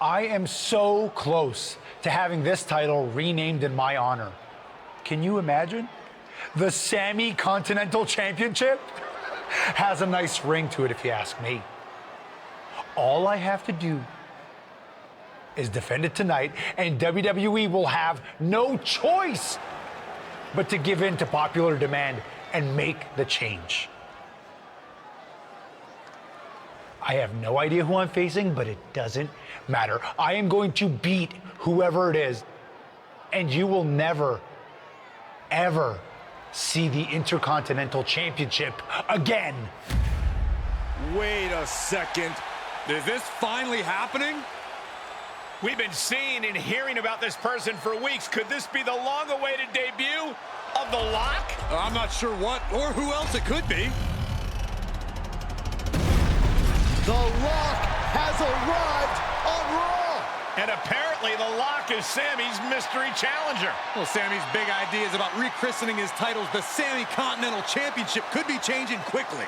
I am so close to having this title renamed in my honor. Can you imagine? The Sammy Continental Championship has a nice ring to it, if you ask me. All I have to do is defend it tonight, and WWE will have no choice but to give in to popular demand and make the change. I have no idea who I'm facing, but it doesn't matter. I am going to beat whoever it is, and you will never, ever see the Intercontinental Championship again. Wait a second. Is this finally happening? We've been seeing and hearing about this person for weeks. Could this be the long-awaited debut of The Lock? I'm not sure what or who else it could be. The Lock has arrived on Raw. And apparently The Lock is Sammy's mystery challenger. Well, Sammy's big ideas about rechristening his titles the Sammy Continental Championship could be changing quickly.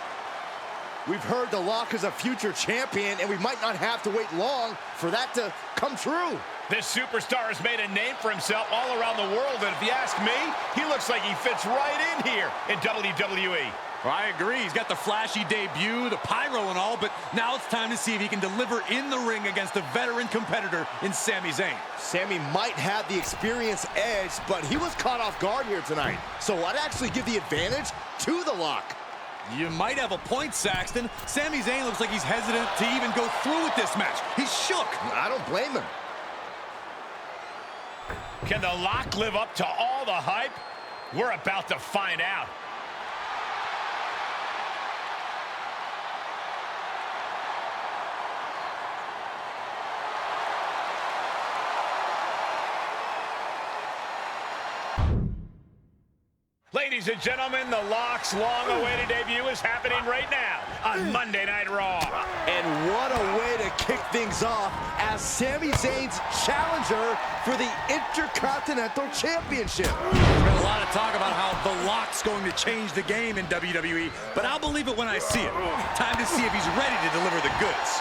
We've heard The Lock is a future champion, and we might not have to wait long for that to come true. This superstar has made a name for himself all around the world, and if you ask me, he looks like he fits right in here in WWE. Well, I agree. He's got the flashy debut, the pyro and all, but now it's time to see if he can deliver in the ring against a veteran competitor in Sami Zayn. Sami might have the experience edge, but he was caught off guard here tonight. So I'd actually give the advantage to The Lock. You might have a point, Saxton. Sami Zayn looks like he's hesitant to even go through with this match. He's shook. I don't blame him. Can The Lock live up to all the hype? We're about to find out. Ladies and gentlemen, The Lock's long-awaited debut is happening right now on Monday Night Raw. And what a way to kick things off as Sami Zayn's challenger for the Intercontinental Championship. There's been a lot of talk about how The Lock's going to change the game in WWE, but I'll believe it when I see it. Time to see if he's ready to deliver the goods.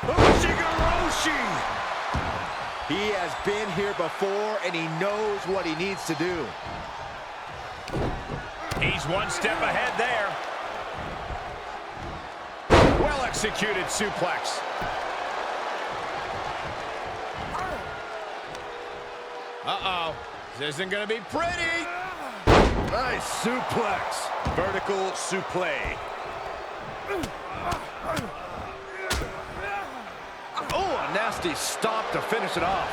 Ushigoroshi! He has been here before, and he knows what he needs to do. He's one step ahead there. Well-executed suplex. Uh-oh. This isn't going to be pretty. Nice suplex. Vertical suplex. Oh, a nasty stop to finish it off.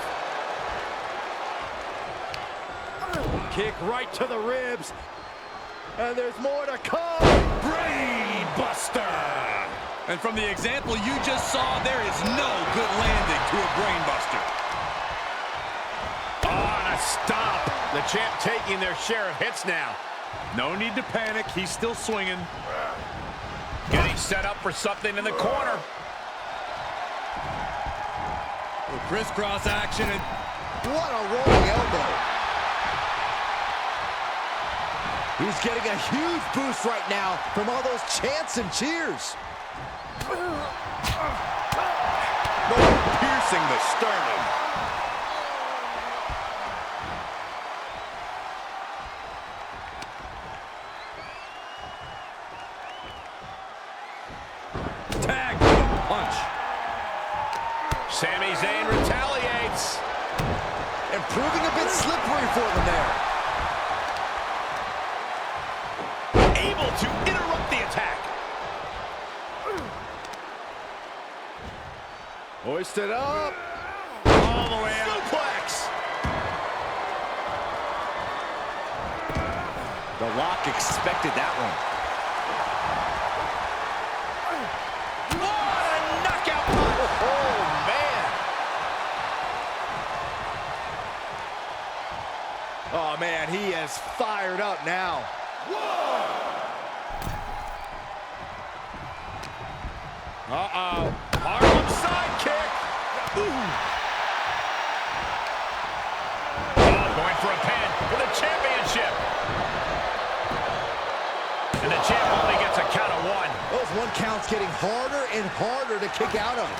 Kick right to the ribs. And there's more to come. Brain Buster. And from the example you just saw, there is no good landing to a Brain Buster. Oh, and a stop. The champ taking their share of hits now. No need to panic. He's still swinging. Getting set up for something in the corner. Crisscross action. And what a rolling elbow. He's getting a huge boost right now from all those chants and cheers. piercing the sternum. Tag with a punch. Sami Zayn retaliates. And proving a bit slippery for them there. Able to interrupt the attack. Hoisted up. All the way out. Suplex. The Lock expected that one. What a knockout punch. Oh, man. Oh, man, he is fired up now. Uh-oh. Harlem sidekick. Ooh. Oh, going for a pin for the championship. And the champ only gets a count of one. Those one counts getting harder and harder to kick out of.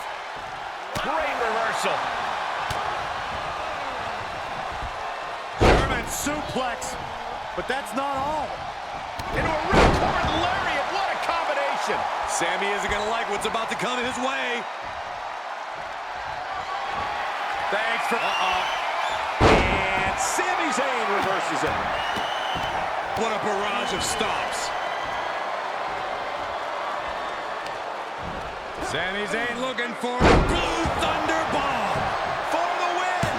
Great reversal. German suplex. But that's not all. Into a ripcord lariat. What a combination. Sami isn't going to like what's about to come his way. Thanks for... And Sami Zayn reverses it. What a barrage of stomps. Sami Zayn looking for a Blue Thunder Bomb. For the win.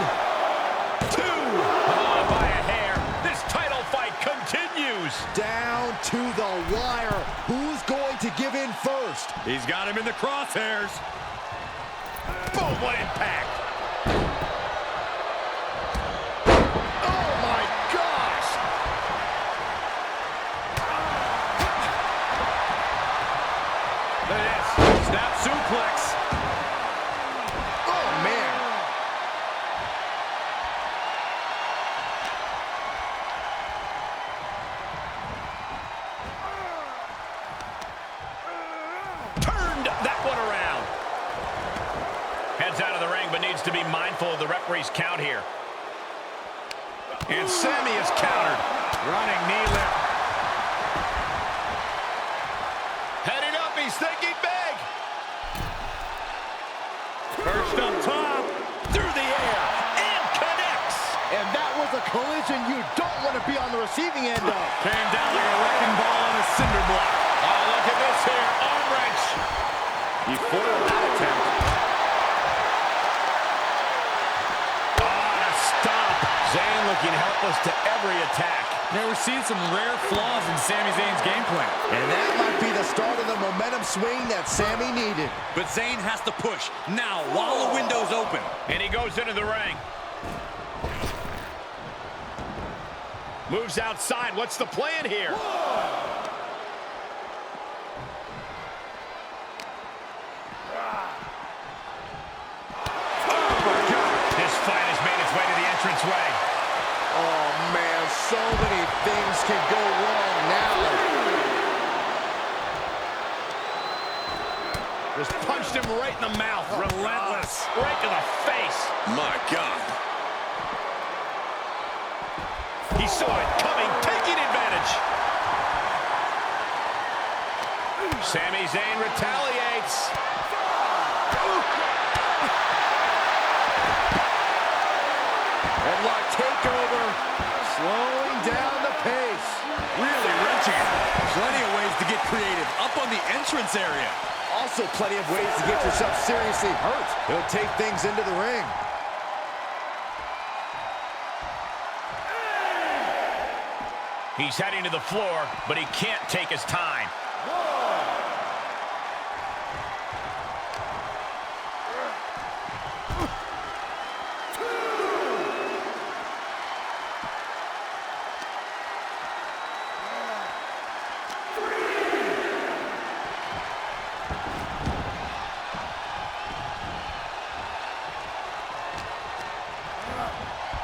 2. Oh, by a hair. This title fight continues. Down to the wire. Who's going to give in first? He's got him in the crosshairs. Boom, what impact. Snap suplex. Oh, man. Turned that one around. Heads out of the ring, but needs to be mindful of the referee's count here. And Sami is countered. Running knee lift. Heading up, he's thinking big. First up top, through the air, and connects. And that was a collision you don't want to be on the receiving end of. Came down like a wrecking ball on a cinder block. Oh, look at this here, arm wrench. He foiled that attempt. Oh, and a stop. Zayn looking helpless to every attack. Now we're seeing some rare flaws in Sami Zayn's game plan. And that might be the start of the momentum swing that Sami needed. But Zayn has to push now while the window's open. And he goes into the ring. Moves outside. What's the plan here? Oh, my God. This fight has made its way to the entranceway. Oh, man, so many things can go wrong now. Just punched him right in the mouth. Relentless. Right to the face. My God. He saw it coming, taking advantage. Sami Zayn retaliates. Headlock takeover. Slowing down the pace. Really wrenching it. Plenty of ways to get creative. Up on the entrance area. Also plenty of ways to get yourself seriously hurt. He'll take things into the ring. He's heading to the floor, but he can't take his time.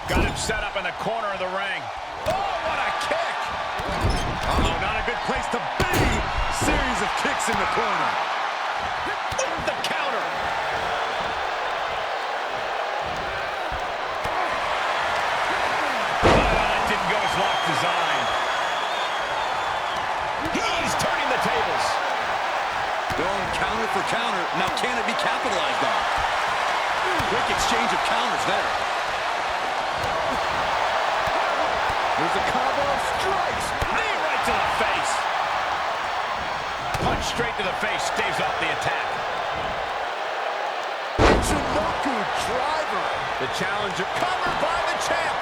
Got him set up in the corner of the ring. Oh, what a kick! Uh-oh, not a good place to be. Series of kicks in the corner. With the counter. Oh, that didn't go as Lock designed. He's turning the tables. Going counter for counter. Now can it be capitalized on? Quick exchange of counters there. There's a combo of strikes. Knee right to the face. Punch straight to the face, staves off the attack. Chinoku driver. The challenger covered by the champ.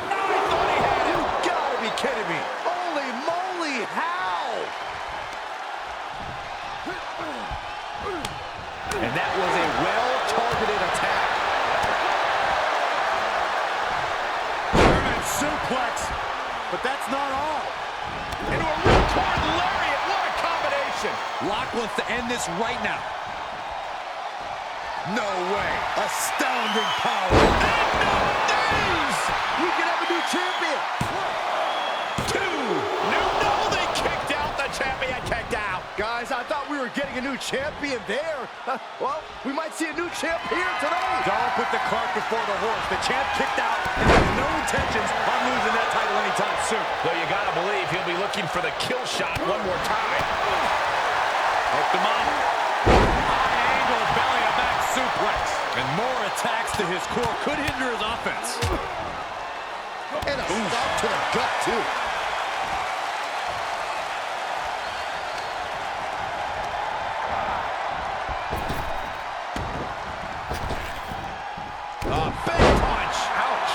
I thought he had it. You gotta be kidding me. Holy moly, how? And that was a well-targeted attack. Suplex, but that's not all. Into a ripcord lariat. What a combination. Lock wants to end this right now. No way. Astounding power. And no knees. We can have a new champion. 2. No, they kicked out. The champion kicked out. Guys, I I thought we were getting a new champion there. Well, we might see a new champ here tonight. Don't put the cart before the horse. The champ kicked out and has no intentions on losing that title anytime soon. Though you gotta believe he'll be looking for the kill shot one more time. Hooked him up. High angle belly to back suplex. And more attacks to his core could hinder his offense. And a stop to the gut, too. Big punch. Ouch.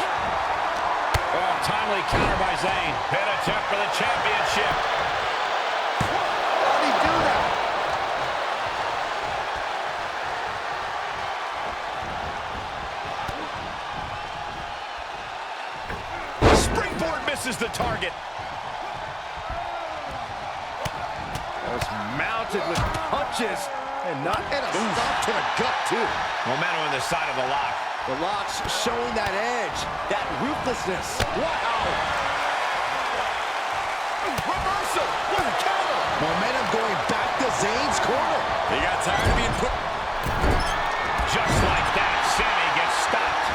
Oh, timely counter by Zayn. Pin attempt for the championship. How did he do that? Springboard misses the target. Was mounted with punches And a stop to the gut, too. Momentum on the side of the lock. The lock's showing that edge, that ruthlessness. Wow! Reversal! What a counter! Momentum going back to Zayn's corner. He got tired of being put. Just like that, Sammy gets stopped.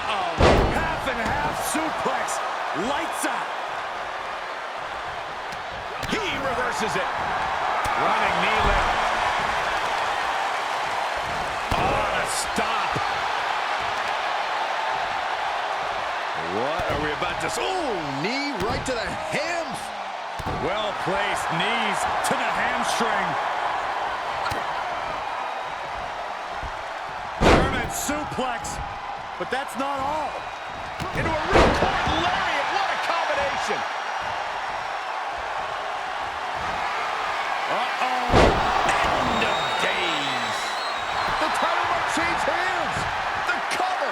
Uh-oh. Half and half suplex. Lights out. He reverses it. Running knee lift. Oh, the stop. What are we about to... Oh, knee right to the hams. Well-placed knees to the hamstring. German suplex. But that's not all. Into a ripcord lariat. What a combination. Uh-oh. End of days. The title might change hands. The cover.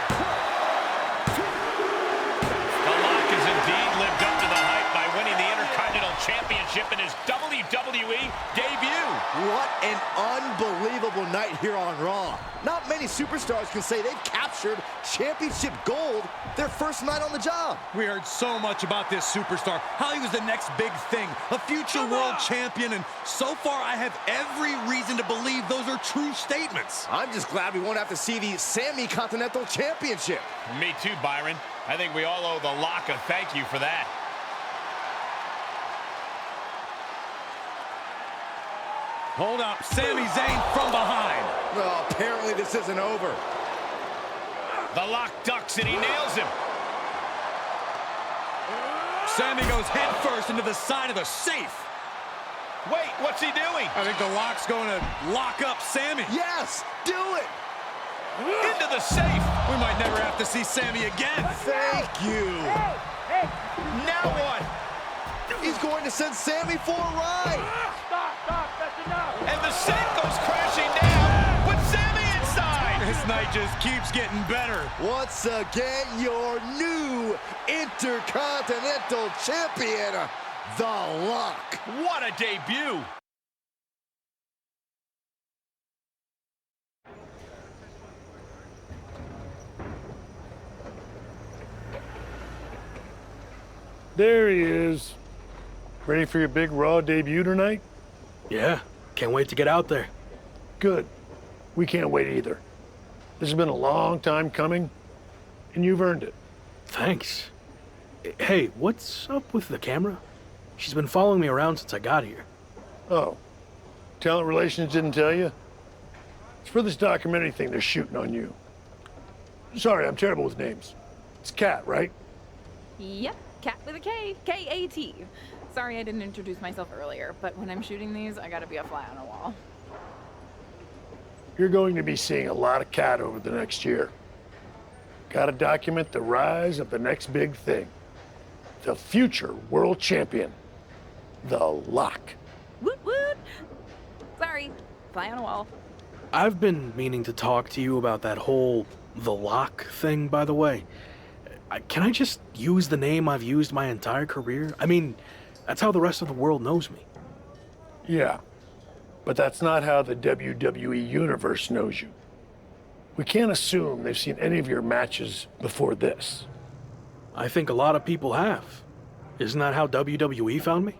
The Lock has indeed lived up to the hype by winning the Intercontinental Championship in his WWE debut. What an unbelievable night here on Raw. Not many superstars can say they've captured championship gold their first night on the job. We heard so much about this superstar, how he was the next big thing, a future world champion, and so far I have every reason to believe those are true statements. I'm just glad we won't have to see the Sammy Continental Championship. Me too, Byron. I think we all owe the Lock a thank you for that. Hold up, Sami Zayn from behind. Well, apparently this isn't over. The Lock ducks and he nails him. Sami goes head first into the side of the safe. Wait, what's he doing? I think the Lock's going to lock up Sami. Yes, do it. Into the safe. We might never have to see Sami again. Thank you. Now what? He's going to send Sammy for a ride. And the safe goes crashing down with Sammy inside. This night just keeps getting better. Once again, your new Intercontinental Champion, The Lock. What a debut. There he is. Ready for your big Raw debut tonight? Yeah, can't wait to get out there. Good. We can't wait either. This has been a long time coming, and you've earned it. Thanks. Hey, what's up with the camera? She's been following me around since I got here. Oh, talent relations didn't tell you? It's for this documentary thing they're shooting on you. Sorry, I'm terrible with names. It's Kat, right? Yep, Cat with a K, K-A-T. Sorry I didn't introduce myself earlier, but when I'm shooting these, I gotta be a fly on a wall. You're going to be seeing a lot of Kat over the next year. Gotta document the rise of the next big thing. The future world champion. The Lock. Woot woot! Sorry, fly on a wall. I've been meaning to talk to you about that whole The Lock thing, by the way. Can I just use the name I've used my entire career? I mean, that's how the rest of the world knows me. Yeah, but that's not how the WWE Universe knows you. We can't assume they've seen any of your matches before this. I think a lot of people have. Isn't that how WWE found me?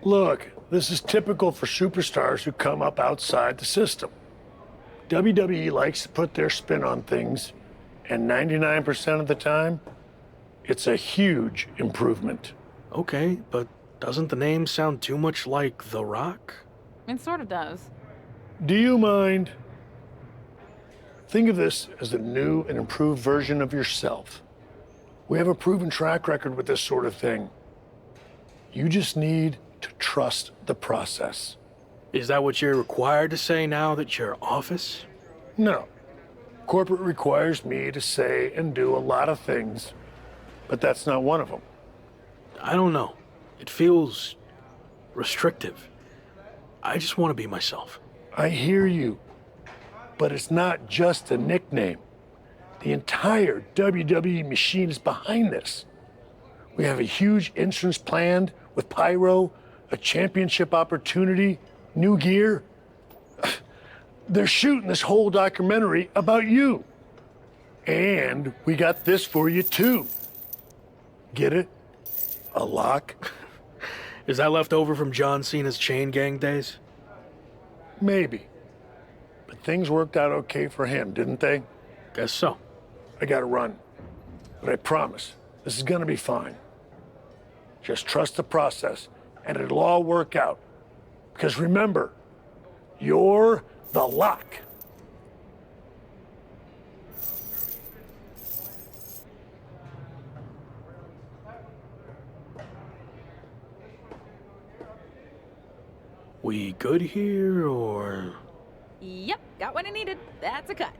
Look, this is typical for superstars who come up outside the system. WWE likes to put their spin on things, and 99% of the time, it's a huge improvement. Okay, but doesn't the name sound too much like The Rock? It sort of does. Do you mind? Think of this as the new and improved version of yourself. We have a proven track record with this sort of thing. You just need to trust the process. Is that what you're required to say now that you're office? No. Corporate requires me to say and do a lot of things, but that's not one of them. I don't know. It feels restrictive. I just want to be myself. I hear you, but it's not just a nickname. The entire WWE machine is behind this. We have a huge entrance planned with pyro, a championship opportunity, new gear. They're shooting this whole documentary about you. And we got this for you too. Get it? A lock? Is that left over from John Cena's chain gang days? Maybe. But things worked out okay for him, didn't they? Guess so. I gotta run. But I promise, this is gonna be fine. Just trust the process, and it'll all work out. Because remember, you're the lock. We good here, or...? Yep, got what I needed. That's a cut.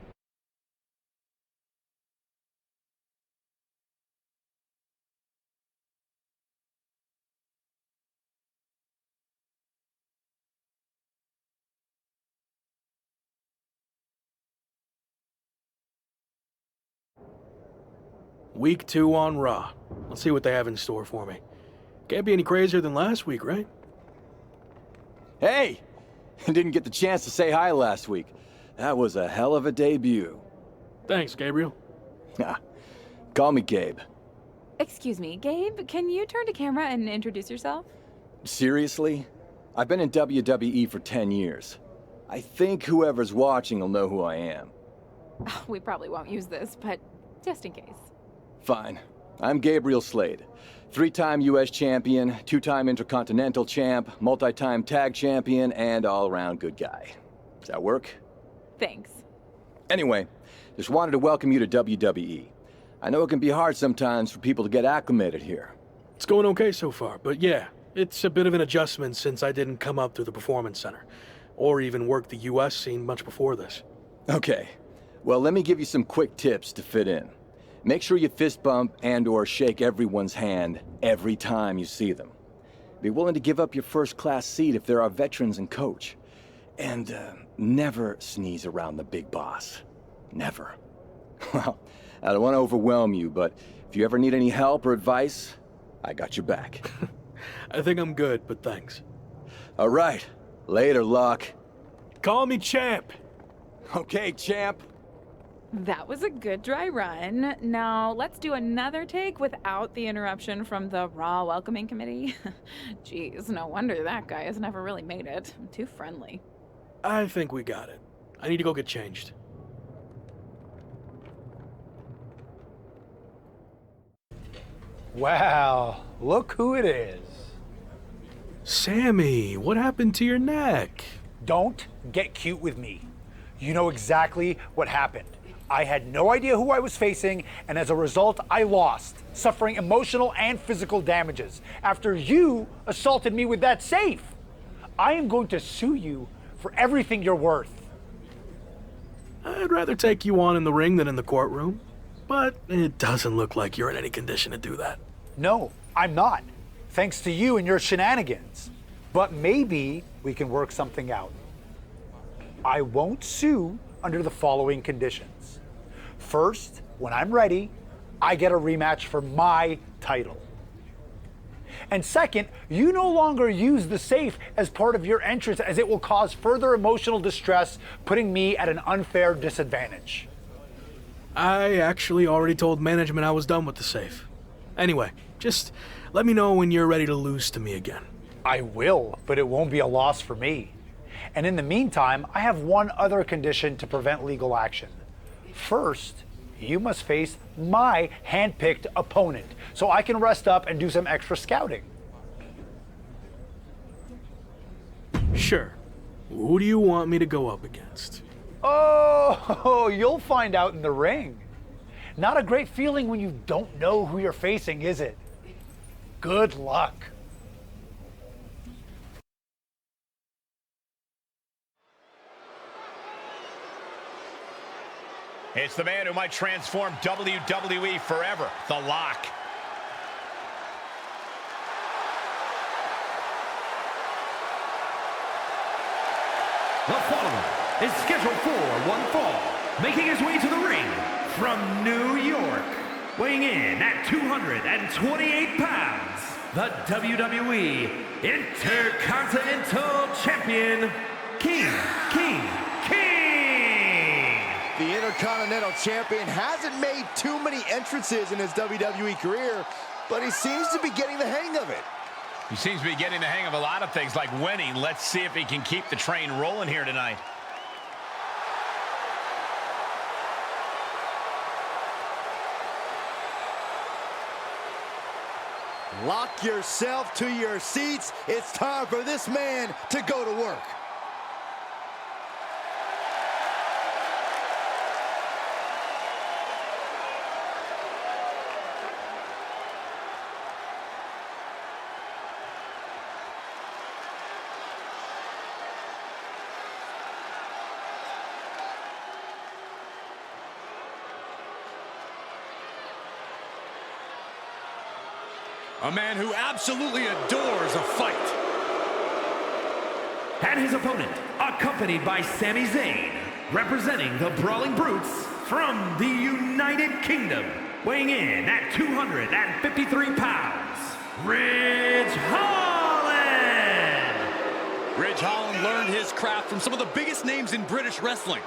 Week 2 on Raw. Let's see what they have in store for me. Can't be any crazier than last week, right? Hey! Didn't get the chance to say hi last week. That was a hell of a debut. Thanks, Gabriel. Call me Gabe. Excuse me, Gabe, can you turn to camera and introduce yourself? Seriously? I've been in WWE for 10 years. I think whoever's watching will know who I am. We probably won't use this, but just in case. Fine. I'm Gabriel Slade. 3-time U.S. champion, 2-time Intercontinental champ, multi-time tag champion, and all-around good guy. Does that work? Thanks. Anyway, just wanted to welcome you to WWE. I know it can be hard sometimes for people to get acclimated here. It's going okay so far, but yeah, it's a bit of an adjustment since I didn't come up through the Performance Center, or even work the U.S. scene much before this. Okay. Well, let me give you some quick tips to fit in. Make sure you fist bump and/or shake everyone's hand every time you see them. Be willing to give up your first-class seat if there are veterans and coach. And never sneeze around the big boss. Never. Well, I don't want to overwhelm you, but if you ever need any help or advice, I got your back. I think I'm good, but thanks. All right. Later, Locke. Call me Champ. Okay, champ. That was a good dry run. Now, let's do another take without the interruption from the Raw Welcoming Committee. Jeez, no wonder that guy has never really made it. I'm too friendly. I think we got it. I need to go get changed. Wow, look who it is. Sammy, what happened to your neck? Don't get cute with me. You know exactly what happened. I had no idea who I was facing, and as a result, I lost, suffering emotional and physical damages after you assaulted me with that safe. I am going to sue you for everything you're worth. I'd rather take you on in the ring than in the courtroom, but it doesn't look like you're in any condition to do that. No, I'm not, thanks to you and your shenanigans. But maybe we can work something out. I won't sue under the following conditions. First, when I'm ready, I get a rematch for my title. And second, you no longer use the safe as part of your entrance, as it will cause further emotional distress, putting me at an unfair disadvantage. I actually already told management I was done with the safe. Anyway, just let me know when you're ready to lose to me again. I will, but it won't be a loss for me. And in the meantime, I have one other condition to prevent legal action. First, you must face my hand-picked opponent, so I can rest up and do some extra scouting. Sure. Who do you want me to go up against? Oh, you'll find out in the ring. Not a great feeling when you don't know who you're facing, is it? Good luck. It's the man who might transform WWE forever, The Lock. The following is scheduled for one fall, making his way to the ring from New York, weighing in at 228 pounds, the WWE Intercontinental Champion, King. The Intercontinental Champion hasn't made too many entrances in his WWE career, but he seems to be getting the hang of it. He seems to be getting the hang of a lot of things, like winning. Let's see if he can keep the train rolling here tonight. Lock yourself to your seats. It's time for this man to go to work. A man who absolutely adores a fight. And his opponent, accompanied by Sami Zayn, representing the Brawling Brutes from the United Kingdom, weighing in at 253 pounds, Ridge Holland! Ridge Holland learned his craft from some of the biggest names in British wrestling,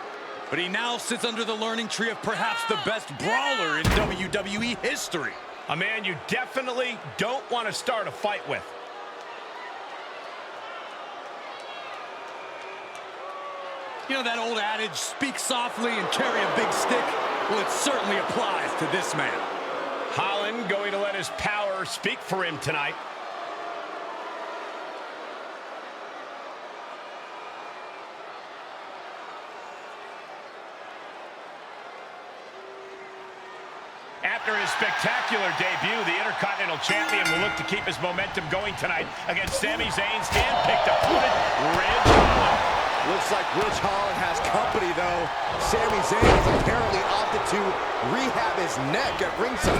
but he now sits under the learning tree of perhaps the best brawler in WWE history. A man you definitely don't want to start a fight with. You know that old adage, speak softly and carry a big stick? Well, it certainly applies to this man. Holland going to let his power speak for him tonight. After his spectacular debut, the Intercontinental Champion will look to keep his momentum going tonight against Sami Zayn's hand-picked opponent, Ridge Holland. Looks like Ridge Holland has company, though. Sami Zayn has apparently opted to rehab his neck at ringside.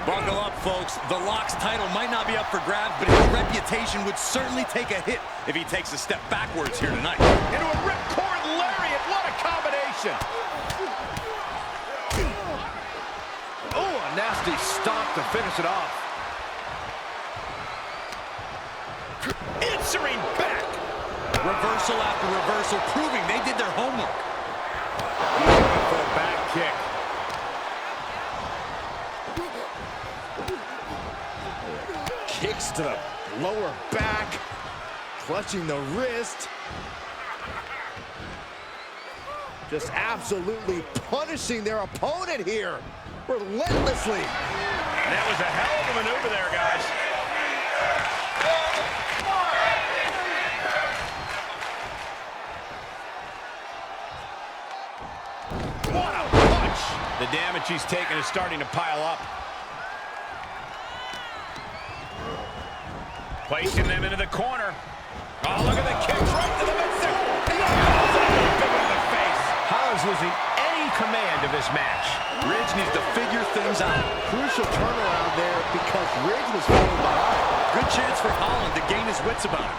Buckle up, folks. The Lock's title might not be up for grabs, but his reputation would certainly take a hit if he takes a step backwards here tonight. Into a ripcord lariat. What a combination. Oh, a nasty stop to finish it off. Answering back. Reversal after reversal, proving they did their homework. Beautiful back kick. Kicks to the lower back, clutching the wrist. Just absolutely punishing their opponent here, relentlessly. That was a hell of a maneuver there, guys. What a punch! The damage he's taken is starting to pile up. Placing them into the corner. Oh, look at the kicks right to the midsection. Big one in the face. Holland's losing any command of this match. Ridge needs to figure things out. Crucial turnaround there because Ridge was falling behind. Good chance for Holland to gain his wits about him.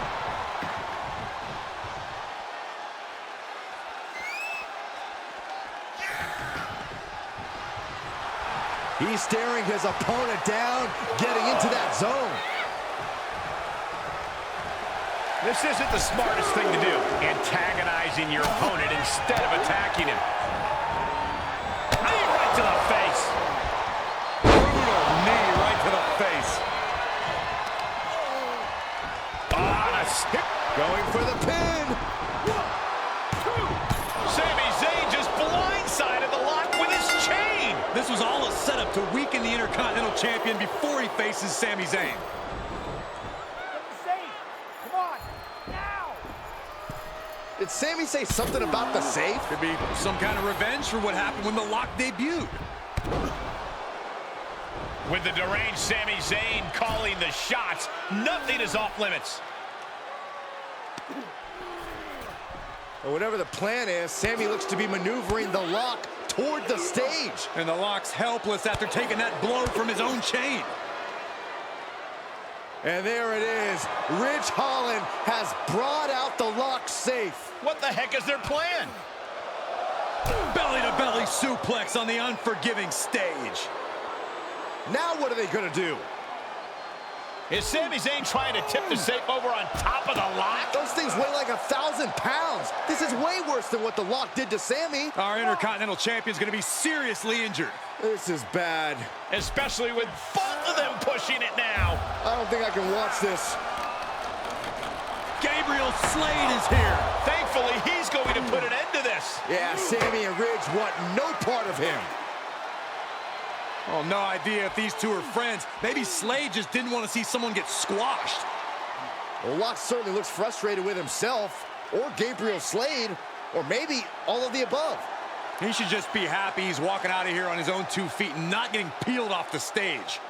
He's staring his opponent down, getting into that zone. This isn't the smartest thing to do, antagonizing your opponent instead of attacking him. Knee right to the face. Brutal knee right to the This was all a setup to weaken the Intercontinental Champion before he faces Sami Zayn. Did Sami say something about the safe? Could be some kind of revenge for what happened when the Lock debuted. With the deranged Sami Zayn calling the shots, nothing is off limits. Well, whatever the plan is, Sami looks to be maneuvering the Lock toward the stage. And the Lock's helpless after taking that blow from his own chain. And there it is. Ridge Holland has brought out the Lock safe. What the heck is their plan? Belly-to-belly suplex on the unforgiving stage. Now what are they going to do? Is Sami Zayn trying to tip the safe over on top of the Lock? Those things weigh like 1,000 pounds. This is way worse than what the Lock did to Sami. Our Intercontinental Champion's going to be seriously injured. This is bad. Especially with both of them pushing it now. I don't think I can watch this. Gabriel Slade is here. Thankfully, he's going to put an end to this. Yeah, Sami and Ridge want no part of him. Oh, no idea if these two are friends. Maybe Slade just didn't want to see someone get squashed. Well, Lock certainly looks frustrated with himself, or Gabriel Slade, or maybe all of the above. He should just be happy he's walking out of here on his own 2 feet and not getting peeled off the stage.